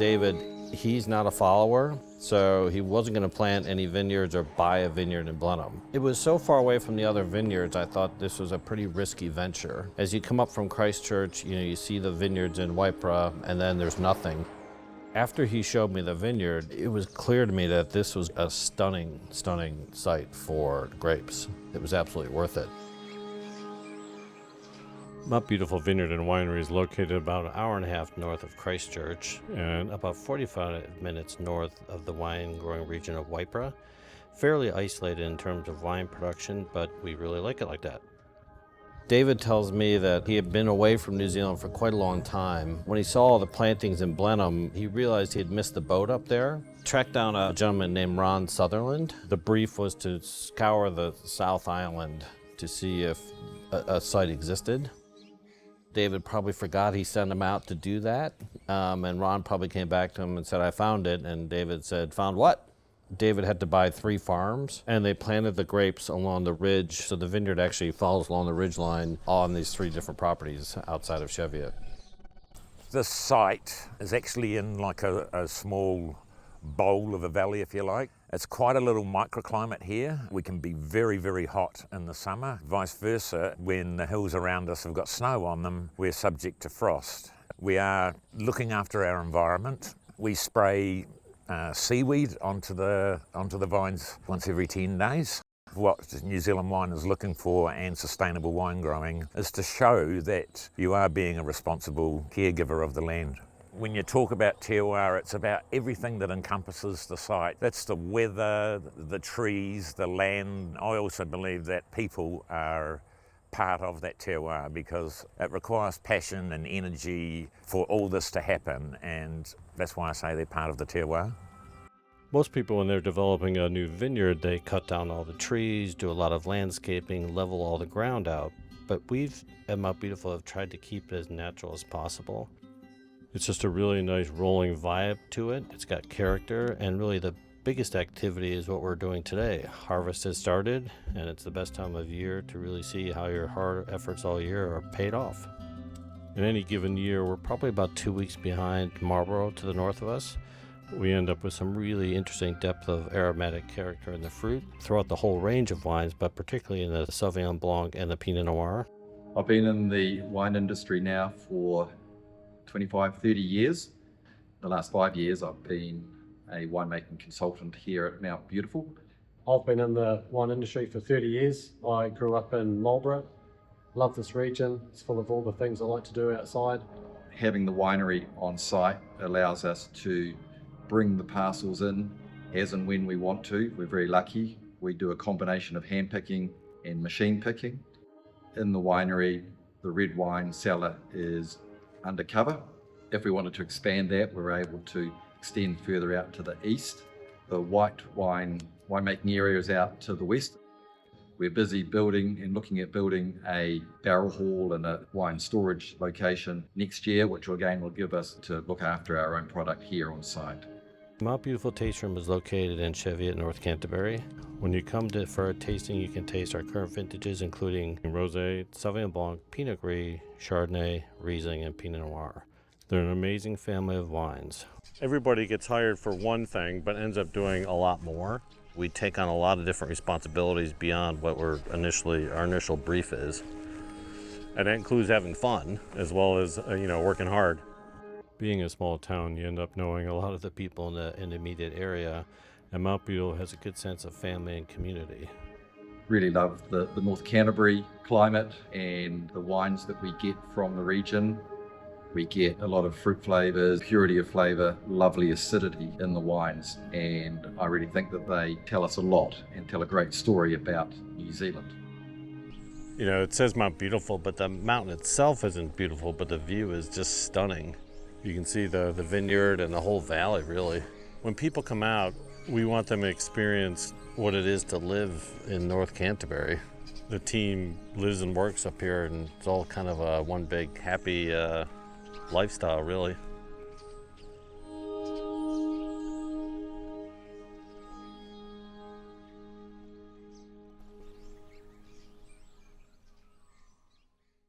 David, he's not a follower, so he wasn't going to plant any vineyards or buy a vineyard in Blenheim. It was so far away from the other vineyards, I thought this was a pretty risky venture. As you come up from Christchurch, you see the vineyards in Waipara, and then there's nothing. After he showed me the vineyard, it was clear to me that this was a stunning, stunning site for grapes. It was absolutely worth it. Mount Beautiful Vineyard and Winery is located about an hour and a half north of Christchurch and about 45 minutes north of the wine-growing region of Waipara. Fairly isolated in terms of wine production, but we really like it like that. David tells me that he had been away from New Zealand for quite a long time. When he saw all the plantings in Blenheim, he realized he had missed the boat up there. Tracked down a gentleman named Ron Sutherland. The brief was to scour the South Island to see if a site existed. David probably forgot he sent him out to do that, and Ron probably came back to him and said, "I found it," and David said, "Found what?" David had to buy 3 farms, and they planted the grapes along the ridge, so the vineyard actually follows along the ridge line on these 3 different properties outside of Cheviot. This site is actually in like a small bowl of a valley, if you like. It's quite a little microclimate here. We can be very, very hot in the summer. Vice versa, when the hills around us have got snow on them, we're subject to frost. We are looking after our environment. We spray seaweed onto the vines once every 10 days. What New Zealand Wine is looking for, and sustainable wine growing, is to show that you are being a responsible caregiver of the land. When you talk about terroir, it's about everything that encompasses the site. That's the weather, the trees, the land. I also believe that people are part of that terroir because it requires passion and energy for all this to happen, and that's why I say they're part of the terroir. Most people, when they're developing a new vineyard, they cut down all the trees, do a lot of landscaping, level all the ground out. But we've, at Mount Beautiful, have tried to keep it as natural as possible. It's just a really nice rolling vibe to it. It's got character, and really the biggest activity is what we're doing today. Harvest has started, and it's the best time of year to really see how your hard efforts all year are paid off. In any given year, we're probably about 2 weeks behind Marlborough to the north of us. We end up with some really interesting depth of aromatic character in the fruit throughout the whole range of wines, but particularly in the Sauvignon Blanc and the Pinot Noir. I've been in the wine industry now for 25, 30 years. The last 5 years I've been a winemaking consultant here at Mount Beautiful. I've been in the wine industry for 30 years. I grew up in Marlborough. Love this region. It's full of all the things I like to do outside. Having the winery on site allows us to bring the parcels in as and when we want to. We're very lucky. We do a combination of hand picking and machine picking. In the winery, the red wine cellar is undercover. If we wanted to expand that, we're able to extend further out to the east. The white winemaking area is out to the west. We're busy building and looking at building a barrel hall and a wine storage location next year, which again will give us to look after our own product here on site. Mount Beautiful Taste Room is located in Cheviot, North Canterbury. When you come for a tasting, you can taste our current vintages, including Rosé, Sauvignon Blanc, Pinot Gris, Chardonnay, Riesling, and Pinot Noir. They're an amazing family of wines. Everybody gets hired for one thing, but ends up doing a lot more. We take on a lot of different responsibilities beyond what our initial brief is. And that includes having fun, as well as working hard. Being a small town, you end up knowing a lot of the people in the immediate area, and Mount Beautiful has a good sense of family and community. Really love the North Canterbury climate and the wines that we get from the region. We get a lot of fruit flavours, purity of flavour, lovely acidity in the wines, and I really think that they tell us a lot and tell a great story about New Zealand. It says Mount Beautiful, but the mountain itself isn't beautiful, but the view is just stunning. You can see the vineyard and the whole valley, really. When people come out, we want them to experience what it is to live in North Canterbury. The team lives and works up here, and it's all kind of a one big happy lifestyle, really.